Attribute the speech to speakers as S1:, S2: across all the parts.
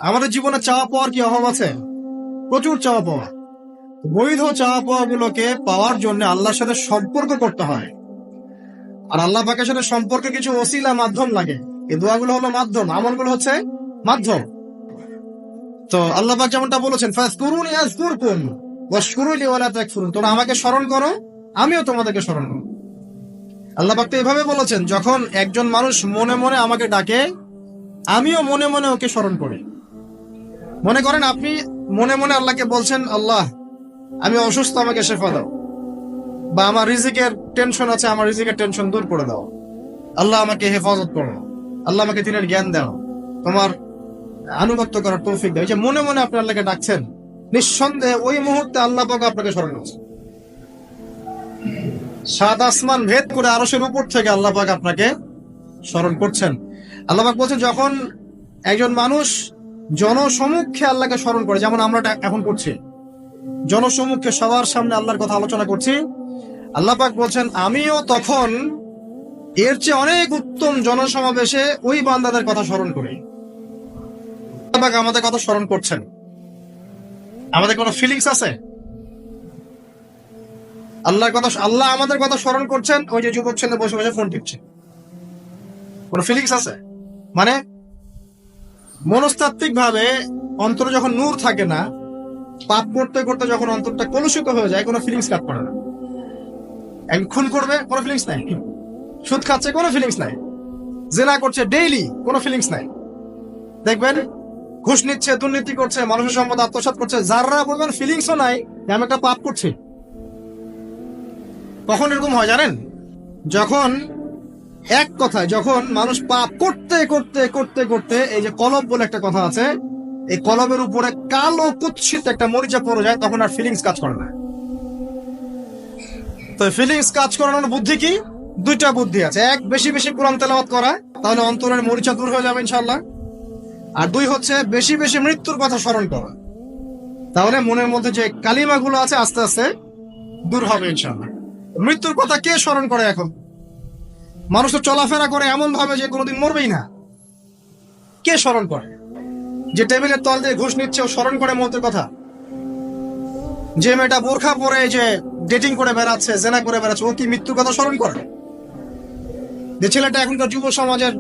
S1: আমাদের জীবনে চাওয়া পাওয়ার কি অভাব আছে? প্রচুর চাওয়া পাওয়া। বৈধ চাওয়া পাওয়া গুলোকে পাওয়ার জন্য আল্লাহর সাথে সম্পর্ক করতে হয়। আর আল্লাহ পাকের সাথে সম্পর্কে কিছু ওসিলা মাধ্যম লাগে। এই দোয়াগুলো হলো মাধ্যম, আমলগুলো হচ্ছে মাধ্যম। তো আল্লাহ পাক যেমনটা বলেছেন, ফাযকুরুনি আযকুরকুম ওয়াশকুরুলি ওয়ালা তাকফুরুন, তোমরা আমাকে স্মরণ করো, আমিও তোমাদেরকে স্মরণ করব। আল্লাহ পাক তো এভাবে বলেছেন, যখন একজন মানুষ মনে মনে আমাকে ডাকে, আমিও মনে মনে ওকে স্মরণ করি। মনে করেন আপনি মনে মনে আল্লাহকে বলছেন, আল্লাহ আমি অসুস্থ, আমাকে শেফা দাও, বা আমার রিজিকের টেনশন আছে, আমার রিজিকের টেনশন দূর করে দাও, আল্লাহ আমাকে হেফাজত করো, আল্লাহ আমাকে দিনের জ্ঞান দাও, তোমার আনুগত্য করার তৌফিক দাও। এই যে মনে মনে আপনি আল্লাহকে ডাকছেন, নিঃসন্দেহে ওই মুহূর্তে আল্লাহ পাক আপনাকে স্মরণ করছে। সাত আসমান ভেদ করে আরশের উপর থেকে আল্লাহ পাক আপনাকে স্মরণ করছেন। আল্লাহ পাক বলছেন, যখন একজন মানুষ জনসমক্ষে আল্লাহকে স্মরণ করে, যেমন আমরা এখন করছি, জনসমক্ষে সবার সামনে আল্লাহর কথা আলোচনা করছি, আল্লাহ পাক বলছেন আমিও তখন এর চেয়ে অনেক উত্তম জনসমাবেশে ওই বান্দাদের কথা স্মরণ করি। আল্লাহ পাক আমাদের কথা স্মরণ করছেন। আমাদের কোনো ফিলিংস আছে? আল্লাহ আমাদের কথা স্মরণ করছেন, ওই যে যুবক ছেলে বসে বসে ফোন টিপছে, কোন ফিলিংস আছে? মানে মনস্তাত্ত্বিক ভাবে অন্তরে যখন নূর থাকে না, পাপ করতে করতে যখন অন্তরটা কলুষিত হয়ে যায়, কোনো ফিলিংস কাজ করে না। খুন করবে, কোনো ফিলিংস নাই। সুদ খাচ্ছে, কোনো ফিলিংস নাই। জেনা করছে ডেইলি, কোনো ফিলিংস নাই। দেখবেন ঘুষ নিচ্ছে, দুর্নীতি করছে, মানুষের সম্পদ আত্মসাৎ করছে, যারা বলবেন ফিলিংসও নাই যে আমি একটা পাপ করছি। কখন এরকম হয় জানেন? যখন এক কথায় যখন মানুষ পাপ করতে করতে করতে করতে, এই যে কলব বলে একটা কথা আছে, এই কলবের উপরে কালো কুৎসিত একটা মরিচা পড়ে যায়, তখন আর ফিলিংস কাজ করে না। তো ফিলিংস কাজ করানোর বুদ্ধি কি? দুইটা বুদ্ধি আছে। এক, বেশি বেশি কোরআন তেলাওয়াত করা, তাহলে অন্তরের মরিচা দূর হয়ে যাবে ইনশাআল্লাহ। আর দুই হচ্ছে বেশি বেশি মৃত্যুর কথা স্মরণ করা, তাহলে মনের মধ্যে যে কালিমাগুলো আছে আস্তে আস্তে দূর হবে ইনশাআল্লাহ। মৃত্যুর কথা কে স্মরণ করে এখন? মানুষ তো চলাফেরা করে এমন ভাবে যে কোনোদিন মরবেই না। কে স্মরণ করে? যে টেবিলের তল দিয়ে ঘুষ নিচ্ছে, ও স্মরণ করে মৌতের কথা? যে মেয়েটা বোরখা পরে যে ডেটিং করে বেড়াচ্ছে, জেনা করে বেড়াচ্ছে, ও কি মৃত্যুর কথা স্মরণ করে? যে ছেলেটা এখনকার যুব সমাজের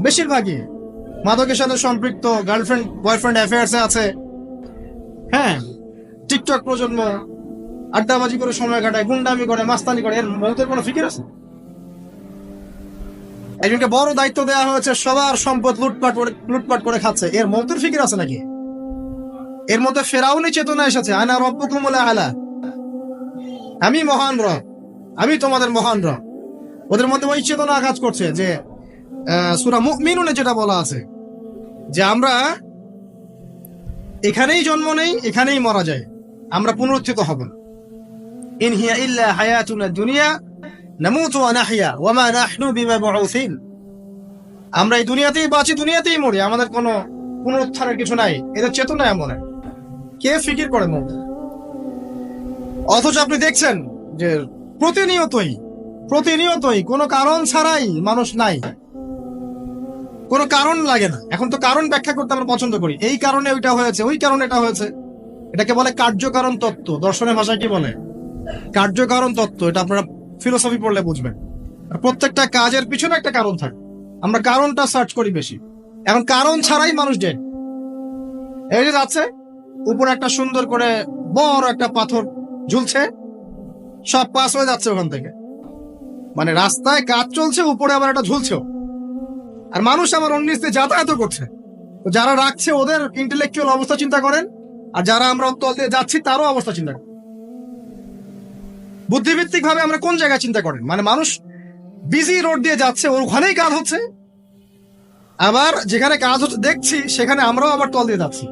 S1: বেশিরভাগই মাদকের সাথে সম্পৃক্ত, গার্লফ্রেন্ড বয়ফ্রেন্ড অ্যাফেয়ার্সে আছে, হ্যাঁ, টিকটক প্রজন্ম, আড্ডাবাজি করে সময় কাটায়, গুন্ডামি করে, মাস্তানি করে, এর মৌতের কোনো ফিকির আছে? একজনকে বড় দায়িত্ব দেওয়া হয়েছে, সবার সম্পদ লুটপাট করে খাচ্ছে, এর মৌতের ফিকির আছে নাকি? এর মধ্যে ফেরাউনি চেতনা এসেছে, আনা রব্বুকুমুল আ'লা, আমি মহান রব, আমি তোমাদের মহান রব। ওদের মধ্যে ওই চেতনা কাজ করছে যে সূরা মুমিনুনে যেটা বলা আছে, যে আমরা এখানেই জন্ম নেই, এখানেই মারা যায়, আমরা পুনরুত্থিত হব না। ইন হিয়া ইল্লা হায়াতুনা দুনিয়া নামুতু ওয়া নাহইয়া ওয়া মা নাহনু বিমাবউসিন, আমরা এই দুনিয়াতেই বাঁচি, দুনিয়াতেই মরি, আমাদের কোনো পুনরুত্থানের কিছু নাই। এদের চেতনা এমন। কে ফিকির করে মৌত? অথচ আপনি দেখছেন যে প্রতিনিয়তই কোনো কারণ ছাড়াই মানুষ নাই, কোনো কারণ লাগে না। এখন তো কারণ ব্যাখ্যা করতে আমরা পছন্দ করি, এই কারণে ওইটা হয়েছে, ওই কারণে এটা হয়েছে। এটাকে বলে কার্যকারণ তত্ত্ব। দর্শনের ভাষায় কি বলে? কার্যকারণ তত্ত্ব। এটা আপনারা ফিলোসফি পড়লে বুঝবেন। প্রত্যেকটা কাজের পিছনে একটা কারণ থাকে, আমরা কারণটা সার্চ করি বেশি। এখন কারণ ছাড়াই মানুষ ডেড। এই যে যাচ্ছে, উপরে একটা সুন্দর করে বড় একটা পাথর ঝুলছে, সব পাস হয়ে যাচ্ছে ওখান থেকে। মানে রাস্তায় কাজ চলছে, উপরে আবার একটা ঝুলছেও, আর মানুষ আবার অন্য নিচে যাতায়াত করছে। তো যারা রাখছে ওদের ইন্টেলেকচুয়াল অবস্থা চিন্তা করেন, আর যারা আমরা তল দিয়ে যাচ্ছি তারও অবস্থা চিন্তা করেন। বুদ্ধিভিত্তিক ভাবে আমরা কোন জায়গায় চিন্তা করেন? মানে মানুষ বিজি রোড দিয়ে যাচ্ছে, ওখানেই কাজ হচ্ছে, আবার যেখানে কাজ হচ্ছে দেখছি সেখানে আমরাও আবার তল দিয়ে যাচ্ছি।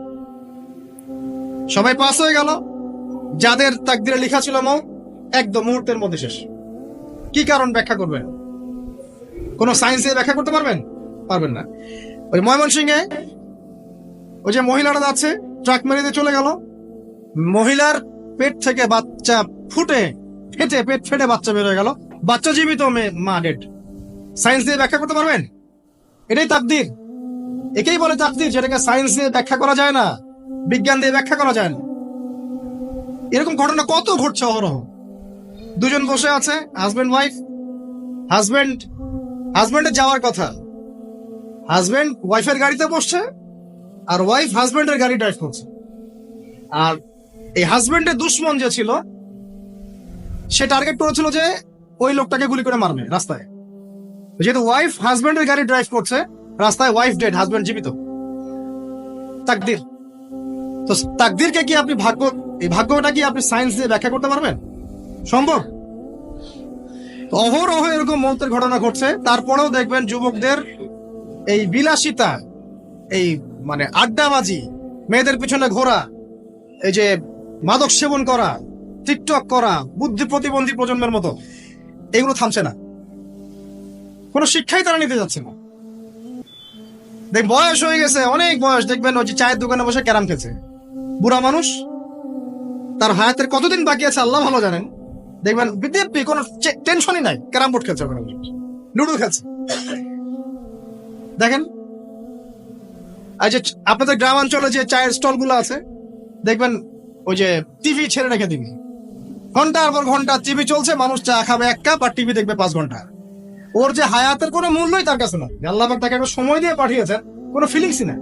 S1: সবাই পাস হয়ে গেল, যাদের তাকদিরে লেখা ছিল মৌত, একদম মুহূর্তের মধ্যে শেষ। কি কারণ ব্যাখ্যা করবেন? কোন সায়েন্সে ব্যাখ্যা করতে পারবেন না। ওই ময়মনসিংহে ওই যে মহিলাটা যাচ্ছে, ট্রাক মেরে দিয়ে চলে গেল, মহিলার পেট থেকে বাচ্চা পেট ফেটে বাচ্চা বের হয়ে গেল, বাচ্চা জীবিত, মা ডেড। সায়েন্স দিয়ে ব্যাখ্যা করতে পারবেন? এটাই তাকদীর। একেই বলে তাকদীর, যেটাকে সায়েন্স দিয়ে ব্যাখ্যা করা যায় না, বিজ্ঞান দিয়ে ব্যাখ্যা করা যায় না। এরকম ঘটনা কত ঘটছে অহরহ। দুজন বসে আছে, হাজবেন্ড ওয়াইফ, হাজবেন্ডের যাওয়ার কথা, হাজবেন্ড ওয়াইফের গাড়িতে বসছে আর ওয়াইফ হাজবেন্ডের গাড়ি ড্রাইভ করছে। আর এই হাজবেন্ডের দুশ্মন যে ছিল সে টার্গেট করেছিল যে ওই লোকটাকে গুলি করে মারবে রাস্তায়। যেহেতু ওয়াইফ হাজবেন্ডের গাড়ি ড্রাইভ করছে, রাস্তায় ওয়াইফ ডেড, হাজবেন্ড জীবিত। তাকদীর। তো তাকদীরকে কি আপনি এই ভাগ্যটা কি আপনি সায়েন্স দিয়ে ব্যাখ্যা করতে পারবেন? সম্ভব? অহরহ এরকম মৌতের ঘটনা ঘটছে। তারপরেও দেখবেন যুবকদের এই বিলাসিতা, এই মানে আড্ডাবাজি, মেয়েদের পিছনে ঘোরা, এই যে মাদক সেবন করা, টিকটক করা, বুদ্ধি প্রতিবন্ধী প্রজন্মের মতো, এগুলো থামছে না। কোনো শিক্ষাই তারা নিতে যাচ্ছে না। দেখ বয়স হয়ে গেছে, অনেক বয়স, দেখবেন ওই যে চায়ের দোকানে বসে ক্যারাম খেলছে। বুড়া মানুষ, তার হায়াতের কতদিন বাকি আছে আল্লাহ ভালো জানেন। দেখবেন বিদ্যাপি কোনো টেনশনই নাই, ক্যারাম বোর্ড খেলছে, লুডো খেলছে। দেখেন এই যে আপনাদের গ্রামাঞ্চলে যে চায়ের স্টল গুলো আছে, দেখবেন ওই যে টিভি ছেড়ে রেখে দিবি, ঘন্টার পর ঘন্টা টিভি চলছে, মানুষ চা খাবে 1 কাপ আর টিভি দেখবে 5 ঘন্টা। ওর যে হায়াতের কোনো মূল্যই তার কাছে না। আল্লাহ পাক তাকে একটা সময় দিয়ে পাঠিয়েছেন, কোনো ফিলিংসই না।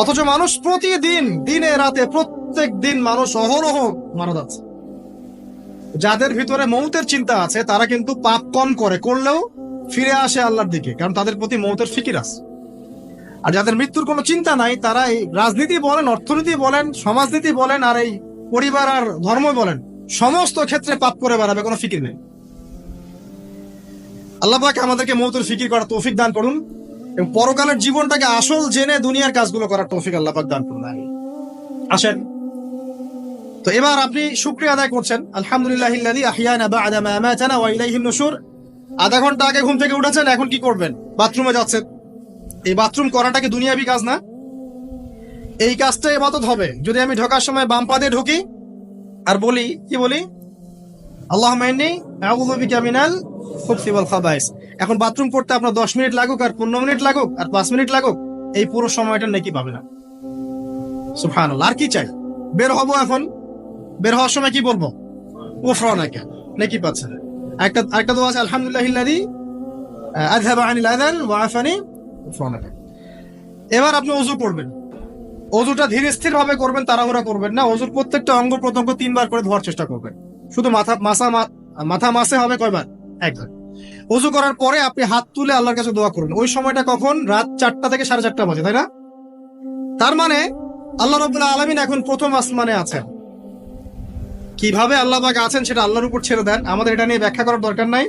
S1: অথচ মানুষ প্রতিদিন, দিনে রাতে, প্রত্যেক দিন মানুষ অহরহ মারা যাচ্ছে। যাদের ভিতরে মৌতের চিন্তা আছে তারা কিন্তু পাপ কম করলেও ফিরে আসে আল্লাহর দিকে, কারণ তাদের প্রতি মৌতের ফিকির আছে। আর যাদের মৃত্যুর কোনো চিন্তা নাই, তারা এই রাজনীতি বলেন, অর্থনীতি বলেন, সমাজনীতি বলেন, আর এই পরিবার আর ধর্ম বলেন, সমস্ত ক্ষেত্রে পাপ করে বেড়াবে, কোনো ফিকির নেই। আল্লাহ পাক আমাদেরকে মৌতের ফিকির করার তৌফিক দান করুন এবং পরকালের জীবনটাকে আসল জেনে দুনিয়ার কাজগুলো করার তৌফিক আল্লাহ পাক দান করুন। আসেন, তো এবার আপনি শুকরিয়া আদায় করছেন, আলহামদুলিল্লাহিল্লাযী আহইয়ানা বা'দা মা আমাতানা ওয়া ইলাইহিন নুশুর। আধা ঘন্টা আগে ঘুম থেকে উঠেছেন, এখন কি করবেন? বাথরুমে যাচ্ছেন। এই বাথরুম করাটা কি দুনিয়াবি কাজ না? এই কাজটা ইবাদত হবে যদি আমি ঢোকার সময় বাম পা দিয়ে ঢুকি আর বলি, কি বলি? আল্লাহুম্মা ইন্নী আউযু বিকা মিনাল খুবসি ওয়াল খাবাইস। এখন বাথরুম করতে আপনার 10 মিনিট লাগুক আর 15 মিনিট লাগুক আর 5 মিনিট লাগুক, এই পুরো সময়টা নেকি পাবে না। সুবহানাল্লাহ। আর কি চাই? বের হবো, এখন বের হওয়ার সময় কি বলবো? গুফরানাকা, নেকি পাচ্ছে। একটা দোয়া আছে, আলহামদুলিল্লাহিল্লাযী আযহাবা আনিল আযান ওয়া আফানি গুফরানাকা। এবার আপনি ওযু করবেন। ওযুটা ধীর স্থির ভাবে করবেন, তাড়াহুড়া করবেন না। ওযুর প্রত্যেকটা অঙ্গ প্রত্যঙ্গ 3 বার করে ধোয়ার চেষ্টা করবেন। শুধু মাথা মাসে হবে কয়বার? 1 বার। ওযু করার পরে আপনি হাত তুলে আল্লাহর কাছে দোয়া করবেন। ওই সময়টা কখন? রাত 4টা থেকে 4:30 বাজে, তাই না? তার মানে আল্লাহ রাব্বুল আলামিন এখন প্রথম আসমানে আছেন। কিভাবে আল্লাহ পাক আছেন সেটা আল্লাহর উপর ছেড়ে দেন। আমাদের এটা নিয়ে ব্যাখ্যা করার দরকার নাই,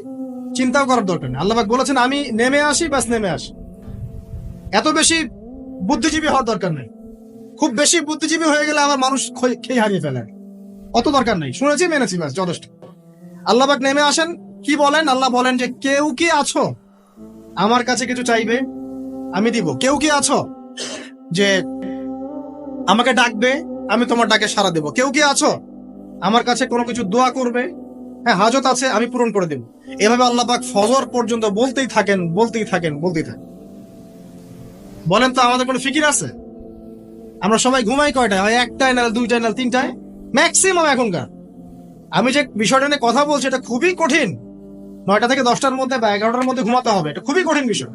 S1: চিন্তাও করার দরকার নেই। আল্লাহ পাক বলেছেন আমি নেমে আসি, বাস নেমে আসি। এত বেশি বুদ্ধিজীবী হওয়ার দরকার নেই। খুব বেশি বুদ্ধিজীবী হয়ে গেলে আবার মানুষ খেয়ে হারিয়ে ফেলে। অত দরকার নেই, শুনেছি মেনেছি, বাস যথেষ্ট। আল্লাহ পাক নেমে আসেন, কি বলেন? আল্লাহ বলেন যে কেউ কি আছো আমার কাছে কিছু চাইবে, আমি দিব। কেউ কি আছো যে আমাকে ডাকবে, আমি তোমার ডাকে সাড়া দেব? কেউ কি আছো আমার কাছে কোনো কিছু দোয়া করবে? হ্যাঁ, হাজত আছে, আমি পূরণ করে দেব। এভাবে আল্লাহ পাক ফজর পর্যন্ত বলতেই থাকেন। বলেন তো আমাদের কোনো ফিকির আছে? আমরা সবাই ঘুমাই কয়টায়? হয় 1টায়, না 2টায়, না 3টায় ম্যাক্সিমাম এখনকার। আমি যে বিষয়টা নিয়ে কথা বলছি এটা খুবই কঠিন। 9টা থেকে 10টার মধ্যে বা 11টার মধ্যে ঘুমাতে হবে, এটা খুবই কঠিন বিষয়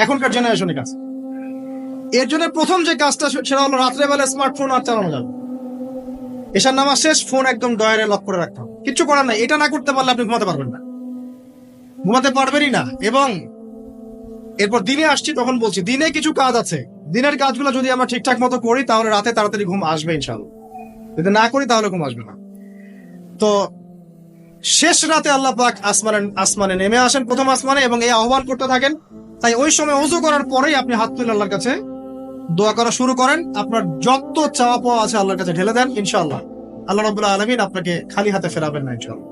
S1: এখনকার জেনারেশনের কাছে। এর জন্য প্রথম যে কাজটা সেটা হলো রাত্রেবেলা স্মার্টফোন আর চালানো যাবে। এশার নামাজ শেষ, ফোন একদম ডয়ারে লক করে রাখতে হবে। কিচ্ছু করার নাই। এটা না করতে পারলে আপনি ঘুমাতে পারবেনই না। এবং এরপর দিনে আসছি, তখন বলছি দিনে কিছু কাজ আছে। দিনের কাজগুলো যদি আমরা ঠিকঠাক মতো করি তাহলে রাতে তাড়াতাড়ি ঘুম আসবে ইনশাআল্লাহ। যদি না করি তাহলে ঘুম আসবে না। তো শেষ রাতে আল্লাহ পাক আসমানে নেমে আসেন, প্রথম আসমানে, এবং এই আহ্বান করতে থাকেন। তাই ওই সময় ওযু করার পরেই আপনি হাত তুলে আল্লাহর কাছে দোয়া করা শুরু করেন। আপনার যত চাওয়া পাওয়া আছে আল্লাহর কাছে ঢেলে দেন, ইনশাআল্লাহ আল্লাহ রাব্বুল আলামিন আপনাকে খালি হাতে ফেরাবেন না ইনশাআল্লাহ।